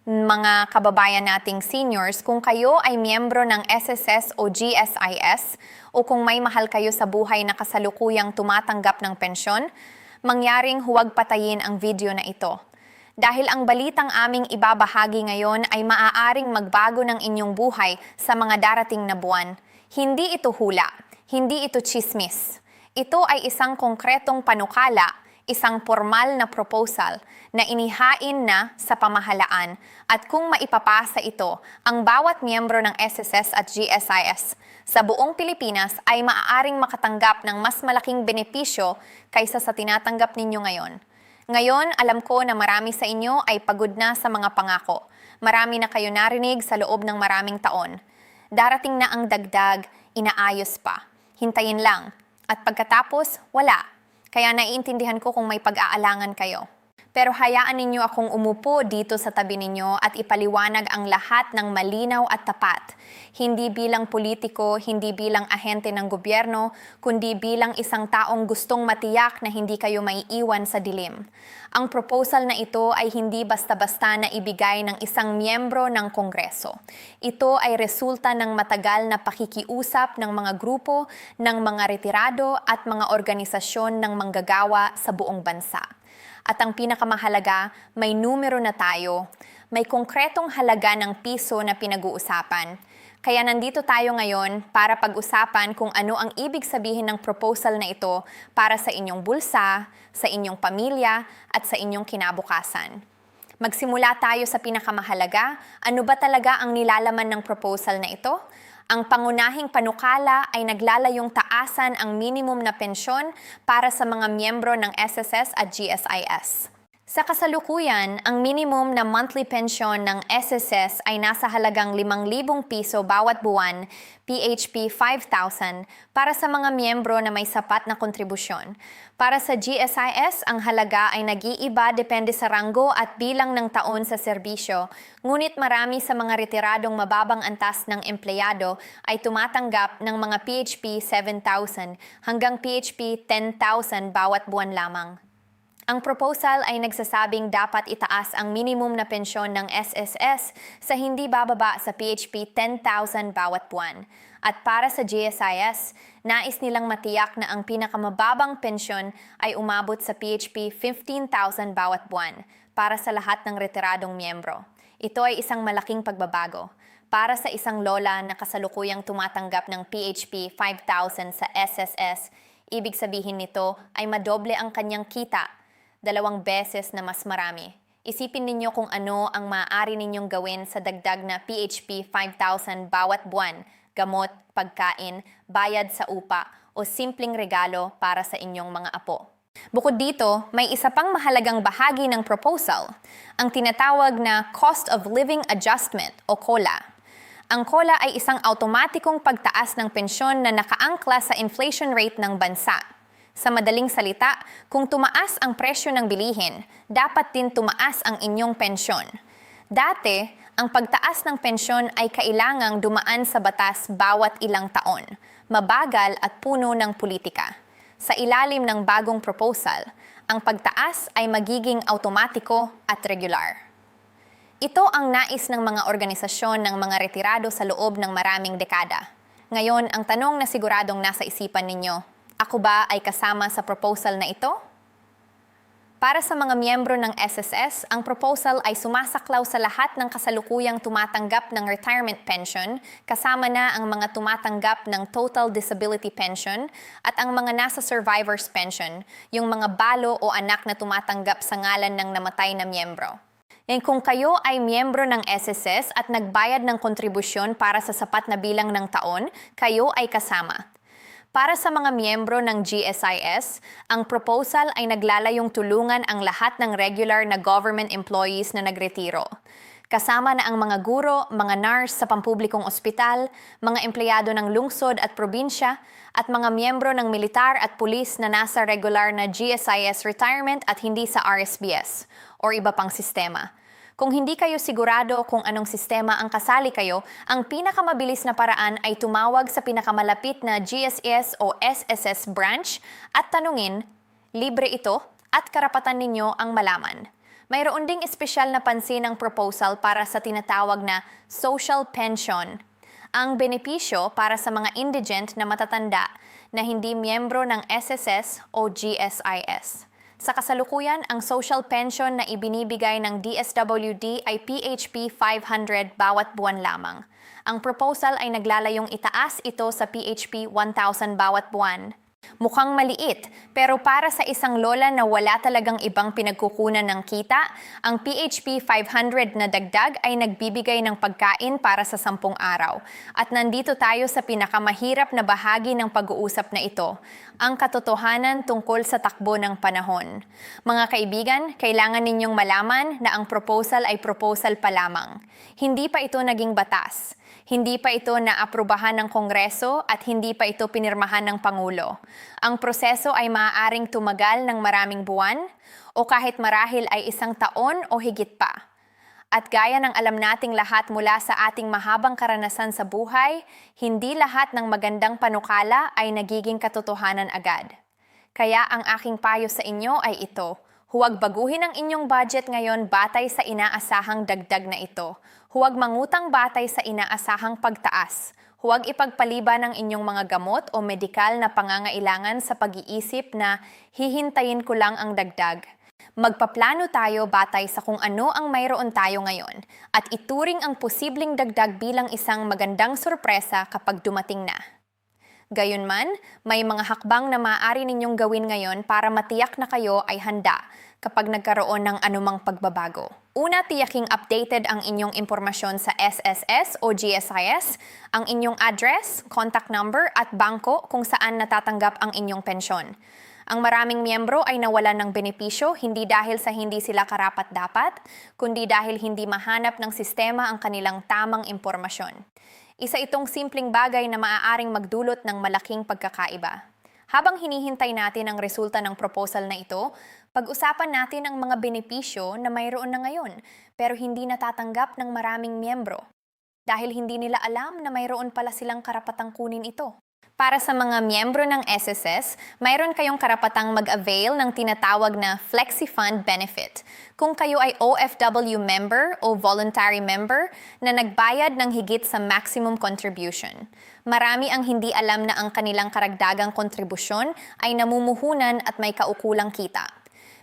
mga kababayan nating seniors, kung kayo ay miyembro ng SSS o GSIS o kung may mahal kayo sa buhay na kasalukuyang tumatanggap ng pensyon, mangyaring huwag patayin ang video na ito. Dahil ang balitang aming ibabahagi ngayon ay maaaring magbago ng inyong buhay sa mga darating na buwan. Hindi ito hula, hindi ito chismis. Ito ay isang konkretong panukala, isang formal na proposal na inihain na sa pamahalaan at kung maipapasa ito, ang bawat miyembro ng SSS at GSIS sa buong Pilipinas ay maaaring makatanggap ng mas malaking benepisyo kaysa sa tinatanggap ninyo ngayon. Ngayon, alam ko na marami sa inyo ay pagod na sa mga pangako. Marami na kayo narinig sa loob ng maraming taon. Darating na ang dagdag, inaayos pa. Hintayin lang. At pagkatapos, wala. Kaya naiintindihan ko kung may pag-aalangan kayo. Pero hayaan ninyo akong umupo dito sa tabi ninyo at ipaliwanag ang lahat ng malinaw at tapat. Hindi bilang politiko, hindi bilang ahente ng gobyerno, kundi bilang isang taong gustong matiyak na hindi kayo maiiwan sa dilim. Ang proposal na ito ay hindi basta-basta na ibigay ng isang miyembro ng Kongreso. Ito ay resulta ng matagal na pakikiusap ng mga grupo, ng mga retirado at mga organisasyon ng manggagawa sa buong bansa. At ang pinakamahalaga, may numero na tayo. May konkretong halaga ng piso na pinag-uusapan. Kaya nandito tayo ngayon para pag-usapan kung ano ang ibig sabihin ng proposal na ito para sa inyong bulsa, sa inyong pamilya, at sa inyong kinabukasan. Magsimula tayo sa pinakamahalaga. Ano ba talaga ang nilalaman ng proposal na ito? Ang pangunahing panukala ay naglalayong taasan ang minimum na pensyon para sa mga miyembro ng SSS at GSIS. Sa kasalukuyan, ang minimum na monthly pension ng SSS ay nasa halagang 5,000 piso bawat buwan, PHP 5,000, para sa mga miyembro na may sapat na kontribusyon. Para sa GSIS, ang halaga ay nag-iiba depende sa ranggo at bilang ng taon sa serbisyo, ngunit marami sa mga retiradong mababang antas ng empleyado ay tumatanggap ng mga PHP 7,000 hanggang PHP 10,000 bawat buwan lamang. Ang proposal ay nagsasabing dapat itaas ang minimum na pensyon ng SSS sa hindi bababa sa PHP 10,000 bawat buwan. At para sa GSIS, nais nilang matiyak na ang pinakamababang pensyon ay umabot sa PHP 15,000 bawat buwan para sa lahat ng retiradong miyembro. Ito ay isang malaking pagbabago. Para sa isang lola na kasalukuyang tumatanggap ng PHP 5,000 sa SSS, ibig sabihin nito ay madoble ang kanyang kita, 2 beses na mas marami. Isipin ninyo kung ano ang maaari ninyong gawin sa dagdag na PHP 5,000 bawat buwan, gamot, pagkain, bayad sa upa, o simpleng regalo para sa inyong mga apo. Bukod dito, may isa pang mahalagang bahagi ng proposal, ang tinatawag na Cost of Living Adjustment o COLA. Ang COLA ay isang automatikong pagtaas ng pensyon na nakaangkla sa inflation rate ng bansa. Sa madaling salita, kung tumaas ang presyo ng bilihin, dapat din tumaas ang inyong pensyon. Dati, ang pagtaas ng pensyon ay kailangang dumaan sa batas bawat ilang taon, mabagal at puno ng politika. Sa ilalim ng bagong proposal, ang pagtaas ay magiging automatiko at regular. Ito ang nais ng mga organisasyon ng mga retirado sa loob ng maraming dekada. Ngayon, ang tanong na siguradong nasa isipan ninyo, ako ba ay kasama sa proposal na ito? Para sa mga miyembro ng SSS, ang proposal ay sumasaklaw sa lahat ng kasalukuyang tumatanggap ng retirement pension, kasama na ang mga tumatanggap ng total disability pension at ang mga nasa survivor's pension, yung mga balo o anak na tumatanggap sa ngalan ng namatay na miyembro. Kung kayo ay miyembro ng SSS at nagbayad ng kontribusyon para sa sapat na bilang ng taon, kayo ay kasama. Para sa mga miyembro ng GSIS, ang proposal ay naglalayong tulungan ang lahat ng regular na government employees na nagretiro. Kasama na ang mga guro, mga nurse sa pampublikong ospital, mga empleyado ng lungsod at probinsya, at mga miyembro ng militar at pulis na nasa regular na GSIS retirement at hindi sa RSBS o iba pang sistema. Kung hindi kayo sigurado kung anong sistema ang kasali kayo, ang pinakamabilis na paraan ay tumawag sa pinakamalapit na GSS o SSS branch at tanungin, libre ito at karapatan ninyo ang malaman. Mayroon ding espesyal na pansin ang proposal para sa tinatawag na social pension. Ang benepisyo para sa mga indigent na matatanda na hindi miyembro ng SSS o GSIS. Sa kasalukuyan, ang social pension na ibinibigay ng DSWD ay PHP 500 bawat buwan lamang. Ang proposal ay naglalayong itaas ito sa PHP 1,000 bawat buwan. Mukhang maliit, pero para sa isang lola na wala talagang ibang pinagkukunan ng kita, ang PHP 500 na dagdag ay nagbibigay ng pagkain para sa 10 araw. At nandito tayo sa pinakamahirap na bahagi ng pag-uusap na ito, ang katotohanan tungkol sa takbo ng panahon. Mga kaibigan, kailangan ninyong malaman na ang proposal ay proposal pa lamang. Hindi pa ito naging batas. Hindi pa ito naaprubahan ng Kongreso at hindi pa ito pinirmahan ng Pangulo. Ang proseso ay maaaring tumagal ng maraming buwan o kahit marahil ay 1 taon o higit pa. At gaya ng alam nating lahat mula sa ating mahabang karanasan sa buhay, hindi lahat ng magandang panukala ay nagiging katotohanan agad. Kaya ang aking payo sa inyo ay ito. Huwag baguhin ang inyong budget ngayon batay sa inaasahang dagdag na ito. Huwag mangutang batay sa inaasahang pagtaas. Huwag ipagpaliban ang inyong mga gamot o medikal na pangangailangan sa pag-iisip na hihintayin ko lang ang dagdag. Magpaplano tayo batay sa kung ano ang mayroon tayo ngayon at ituring ang posibleng dagdag bilang isang magandang sorpresa kapag dumating na. Gayunman, may mga hakbang na maaari ninyong gawin ngayon para matiyak na kayo ay handa kapag nagkaroon ng anumang pagbabago. Una, tiyaking updated ang inyong impormasyon sa SSS o GSIS, ang inyong address, contact number at bangko kung saan natatanggap ang inyong pensyon. Ang maraming miyembro ay nawalan ng benepisyo hindi dahil sa hindi sila karapat-dapat, kundi dahil hindi mahanap ng sistema ang kanilang tamang impormasyon. Isa itong simpleng bagay na maaaring magdulot ng malaking pagkakaiba. Habang hinihintay natin ang resulta ng proposal na ito, pag-usapan natin ang mga benepisyo na mayroon na ngayon pero hindi natatanggap ng maraming miyembro dahil hindi nila alam na mayroon pala silang karapatang kunin ito. Para sa mga miyembro ng SSS, mayroon kayong karapatang mag-avail ng tinatawag na Flexi Fund Benefit. Kung kayo ay OFW member o voluntary member na nagbayad ng higit sa maximum contribution. Marami ang hindi alam na ang kanilang karagdagang kontribusyon ay namumuhunan at may kaukulang kita.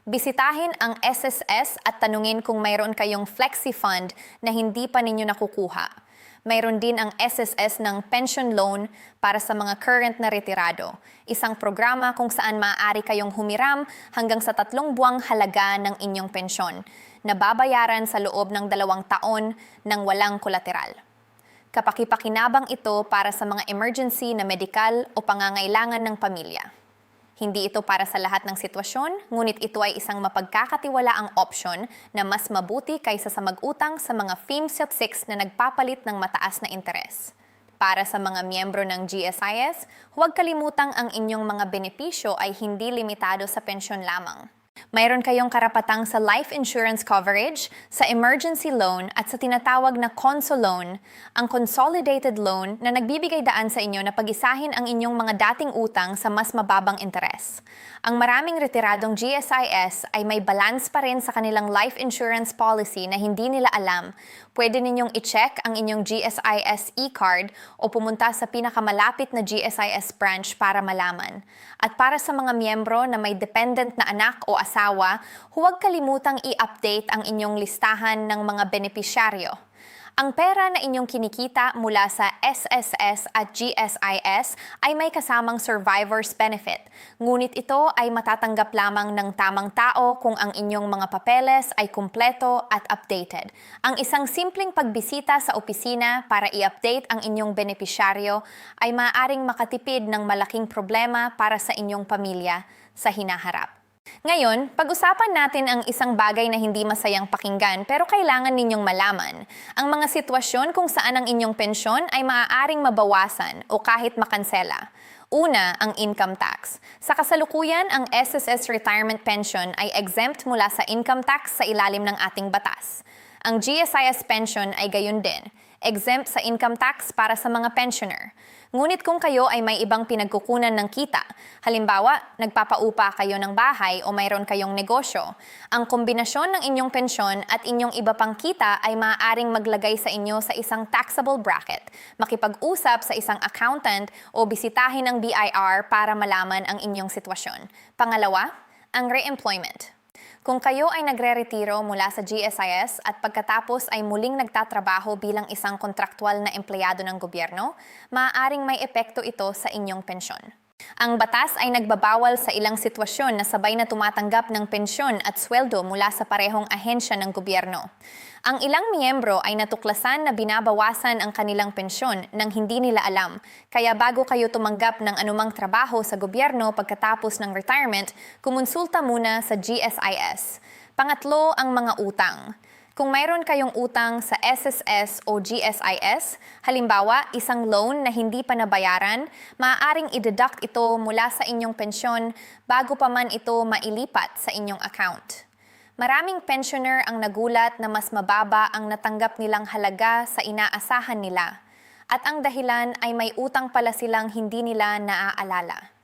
Bisitahin ang SSS at tanungin kung mayroon kayong Flexi Fund na hindi pa ninyo nakukuha. Mayroon din ang SSS ng pension loan para sa mga current na retirado. Isang programa kung saan maaari kayong humiram hanggang sa 3 buwang halaga ng inyong pensyon na babayaran sa loob ng 2 taon ng walang kolateral. Kapakipakinabang ito para sa mga emergency na medikal o pangangailangan ng pamilya. Hindi ito para sa lahat ng sitwasyon, ngunit ito ay isang mapagkakatiwalaang opsyon na mas mabuti kaysa sa mag-utang sa mga FIMSOT 6 na nagpapalit ng mataas na interes. Para sa mga miyembro ng GSIS, huwag kalimutang ang inyong mga benepisyo ay hindi limitado sa pensyon lamang. Mayroon kayong karapatang sa life insurance coverage, sa emergency loan at sa tinatawag na CONSO loan, ang consolidated loan na nagbibigay daan sa inyo na pag-isahin ang inyong mga dating utang sa mas mababang interes. Ang maraming retiradong GSIS ay may balance pa rin sa kanilang life insurance policy na hindi nila alam. Pwede ninyong i-check ang inyong GSIS e-card o pumunta sa pinakamalapit na GSIS branch para malaman. At para sa mga miyembro na may dependent na anak o asawa, huwag kalimutang i-update ang inyong listahan ng mga benepisyaryo. Ang pera na inyong kinikita mula sa SSS at GSIS ay may kasamang survivor's benefit, ngunit ito ay matatanggap lamang ng tamang tao kung ang inyong mga papeles ay kumpleto at updated. Ang isang simpleng pagbisita sa opisina para i-update ang inyong benepisyaryo ay maaaring makatipid ng malaking problema para sa inyong pamilya sa hinaharap. Ngayon, pag-usapan natin ang isang bagay na hindi masayang pakinggan pero kailangan ninyong malaman. Ang mga sitwasyon kung saan ang inyong pensyon ay maaaring mabawasan o kahit makansela. Una, ang income tax. Sa kasalukuyan, ang SSS retirement pension ay exempt mula sa income tax sa ilalim ng ating batas. Ang GSIS pension ay gayon din. exempt sa income tax para sa mga pensioner. Ngunit kung kayo ay may ibang pinagkukunan ng kita, halimbawa, nagpapaupa kayo ng bahay o mayroon kayong negosyo, ang kombinasyon ng inyong pensyon at inyong iba pang kita ay maaaring maglagay sa inyo sa isang taxable bracket, makipag-usap sa isang accountant o bisitahin ang BIR para malaman ang inyong sitwasyon. Pangalawa, ang re-employment. Kung kayo ay nagre-retiro mula sa GSIS at pagkatapos ay muling nagtatrabaho bilang isang kontraktual na empleyado ng gobyerno, maaaring may epekto ito sa inyong pensyon. Ang batas ay nagbabawal sa ilang sitwasyon na sabay na tumatanggap ng pensyon at sweldo mula sa parehong ahensya ng gobyerno. Ang ilang miyembro ay natuklasan na binabawasan ang kanilang pensyon nang hindi nila alam. Kaya bago kayo tumanggap ng anumang trabaho sa gobyerno pagkatapos ng retirement, kumonsulta muna sa GSIS. Pangatlo, ang mga utang. Kung mayroon kayong utang sa SSS o GSIS, halimbawa isang loan na hindi pa nabayaran, maaaring i-deduct ito mula sa inyong pensyon bago pa man ito mailipat sa inyong account. Maraming pensioner ang nagulat na mas mababa ang natanggap nilang halaga sa inaasahan nila. At ang dahilan ay may utang pala silang hindi nila naaalala.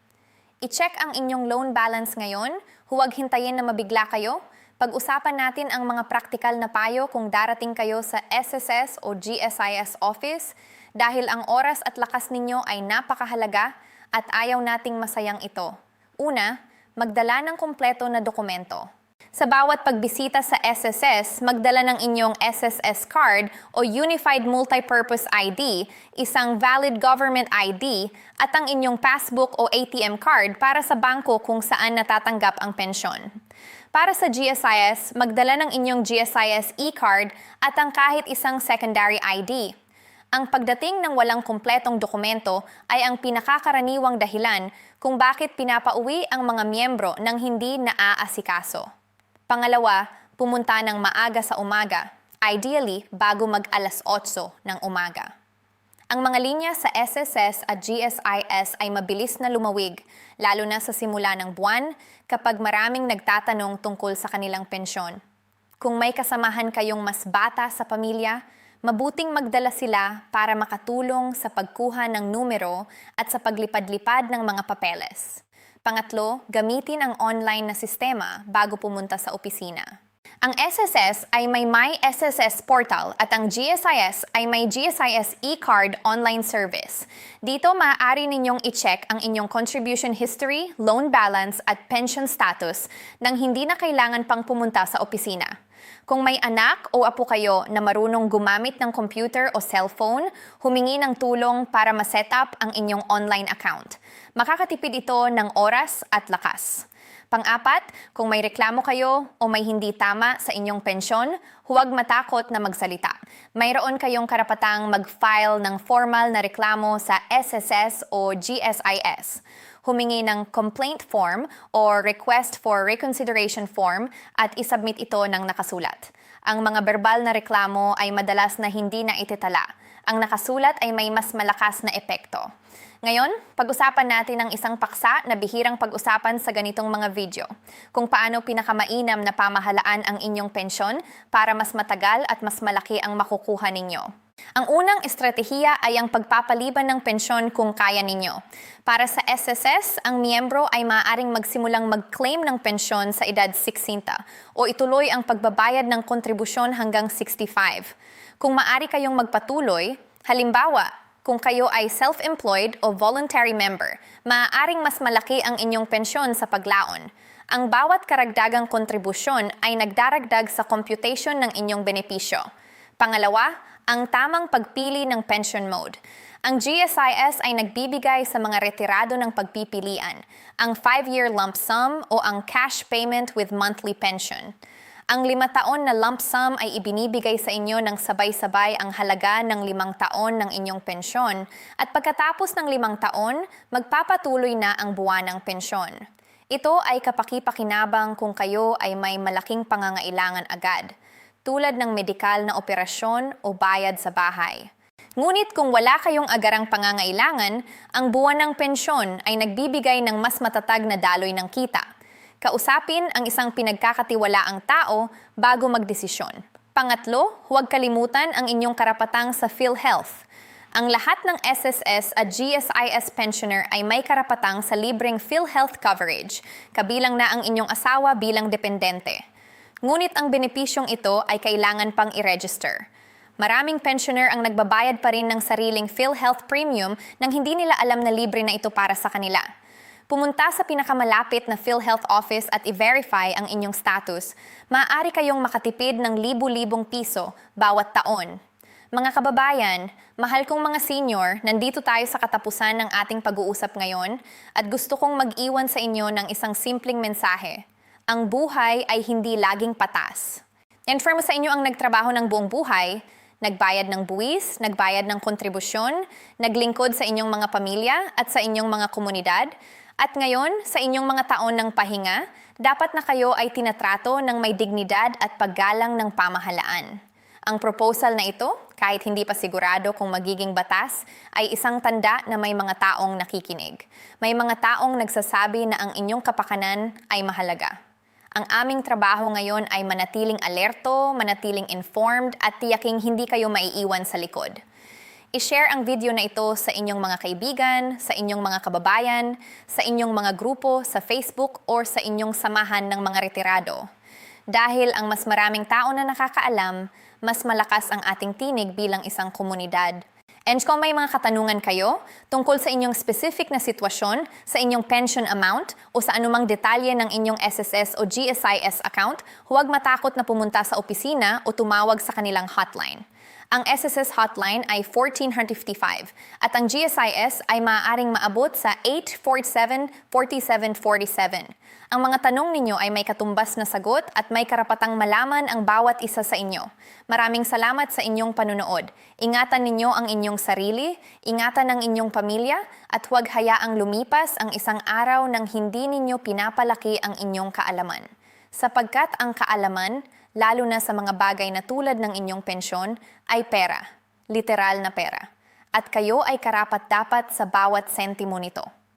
I-check ang inyong loan balance ngayon, huwag hintayin na mabigla kayo. Pag-usapan natin ang mga praktikal na payo kung darating kayo sa SSS o GSIS office dahil ang oras at lakas ninyo ay napakahalaga at ayaw nating masayang ito. Una, magdala ng kumpleto na dokumento. Sa bawat pagbisita sa SSS, magdala ng inyong SSS card o Unified Multipurpose ID, isang valid government ID, at ang inyong passbook o ATM card para sa bangko kung saan natatanggap ang pensyon. Para sa GSIS, magdala ng inyong GSIS e-card at ang kahit isang secondary ID. Ang pagdating ng walang kumpletong dokumento ay ang pinakakaraniwang dahilan kung bakit pinapauwi ang mga miyembro ng hindi naaasikaso. Pangalawa, pumunta ng maaga sa umaga, ideally bago mag-alas 8 ng umaga. Ang mga linya sa SSS at GSIS ay mabilis na lumawig, lalo na sa simula ng buwan kapag maraming nagtatanong tungkol sa kanilang pensyon. Kung may kasamahan kayong mas bata sa pamilya, mabuting magdala sila para makatulong sa pagkuha ng numero at sa paglipad-lipad ng mga papeles. Pangatlo, gamitin ang online na sistema bago pumunta sa opisina. Ang SSS ay may My SSS portal at ang GSIS ay may GSIS e-card online service. Dito maaari ninyong i-check ang inyong contribution history, loan balance at pension status nang hindi na kailangan pang pumunta sa opisina. Kung may anak o apo kayo na marunong gumamit ng computer o cellphone, humingi ng tulong para ma-set up ang inyong online account. Makakatipid ito ng oras at lakas. Pang-apat, kung may reklamo kayo o may hindi tama sa inyong pensyon, huwag matakot na magsalita. Mayroon kayong karapatang mag-file ng formal na reklamo sa SSS o GSIS. Humingi ng complaint form o request for reconsideration form at isubmit ito ng nakasulat. Ang mga verbal na reklamo ay madalas na hindi na ititala. Ang nakasulat ay may mas malakas na epekto. Ngayon, pag-usapan natin ang isang paksa na bihirang pag-usapan sa ganitong mga video. Kung paano pinakamainam na pamahalaan ang inyong pensyon para mas matagal at mas malaki ang makukuha ninyo. Ang unang estratehiya ay ang pagpapaliban ng pensyon kung kaya ninyo. Para sa SSS, ang miyembro ay maaaring magsimulang mag-claim ng pensyon sa edad 60 o ituloy ang pagbabayad ng kontribusyon hanggang 65. Kung maaari kayong magpatuloy, halimbawa, kung kayo ay self-employed o voluntary member, maaaring mas malaki ang inyong pensyon sa paglaon. Ang bawat karagdagang kontribusyon ay nagdaragdag sa computation ng inyong benepisyo. Pangalawa, ang tamang pagpili ng pension mode. Ang GSIS ay nagbibigay sa mga retirado ng pagpipilian, ang 5-year lump sum o ang cash payment with monthly pension. Ang 5 taon na lump sum ay ibinibigay sa inyo ng sabay-sabay ang halaga ng 5 taon ng inyong pensyon at pagkatapos ng 5 taon, magpapatuloy na ang buwanang pensyon. Ito ay kapaki-pakinabang kung kayo ay may malaking pangangailangan agad, tulad ng medikal na operasyon o bayad sa bahay. Ngunit kung wala kayong agarang pangangailangan, ang buwanang pensyon ay nagbibigay ng mas matatag na daloy ng kita. Kausapin ang isang pinagkakatiwalaang tao bago magdesisyon. Pangatlo, huwag kalimutan ang inyong karapatang sa PhilHealth. Ang lahat ng SSS at GSIS pensioner ay may karapatang sa libreng PhilHealth coverage, kabilang na ang inyong asawa bilang dependente. Ngunit ang benepisyong ito ay kailangan pang i-register. Maraming pensioner ang nagbabayad pa rin ng sariling PhilHealth premium nang hindi nila alam na libre na ito para sa kanila. Pumunta sa pinakamalapit na PhilHealth office at i-verify ang inyong status. Maaari kayong makatipid ng libu-libong piso bawat taon. Mga kababayan, mahal kong mga senior, nandito tayo sa katapusan ng ating pag-uusap ngayon at gusto kong mag-iwan sa inyo ng isang simpleng mensahe. Ang buhay ay hindi laging patas. Inform sa inyo ang nagtrabaho ng buong buhay, nagbayad ng buwis, nagbayad ng kontribusyon, naglingkod sa inyong mga pamilya at sa inyong mga komunidad, at ngayon, sa inyong mga taon ng pahinga, dapat na kayo ay tinatrato ng may dignidad at paggalang ng pamahalaan. Ang proposal na ito, kahit hindi pa sigurado kung magiging batas, ay isang tanda na may mga taong nakikinig. May mga taong nagsasabi na ang inyong kapakanan ay mahalaga. Ang aming trabaho ngayon ay manatiling alerto, manatiling informed at tiyaking hindi kayo maiiwan sa likod. I-share ang video na ito sa inyong mga kaibigan, sa inyong mga kababayan, sa inyong mga grupo, sa Facebook or sa inyong samahan ng mga retirado. Dahil ang mas maraming tao na nakakaalam, mas malakas ang ating tinig bilang isang komunidad. And kung may mga katanungan kayo tungkol sa inyong specific na sitwasyon, sa inyong pension amount o sa anumang detalye ng inyong SSS o GSIS account, huwag matakot na pumunta sa opisina o tumawag sa kanilang hotline. Ang SSS hotline ay 1455 at ang GSIS ay maaaring maabot sa 847-4747. Ang mga tanong ninyo ay may katumbas na sagot at may karapatang malaman ang bawat isa sa inyo. Maraming salamat sa inyong panunood. Ingatan ninyo ang inyong sarili, ingatan ang inyong pamilya, at huwag hayaang lumipas ang isang araw nang hindi ninyo pinapalaki ang inyong kaalaman. Sapagkat ang kaalaman, lalo na sa mga bagay na tulad ng inyong pensyon, ay pera, literal na pera. At kayo ay karapat-dapat sa bawat sentimo nito.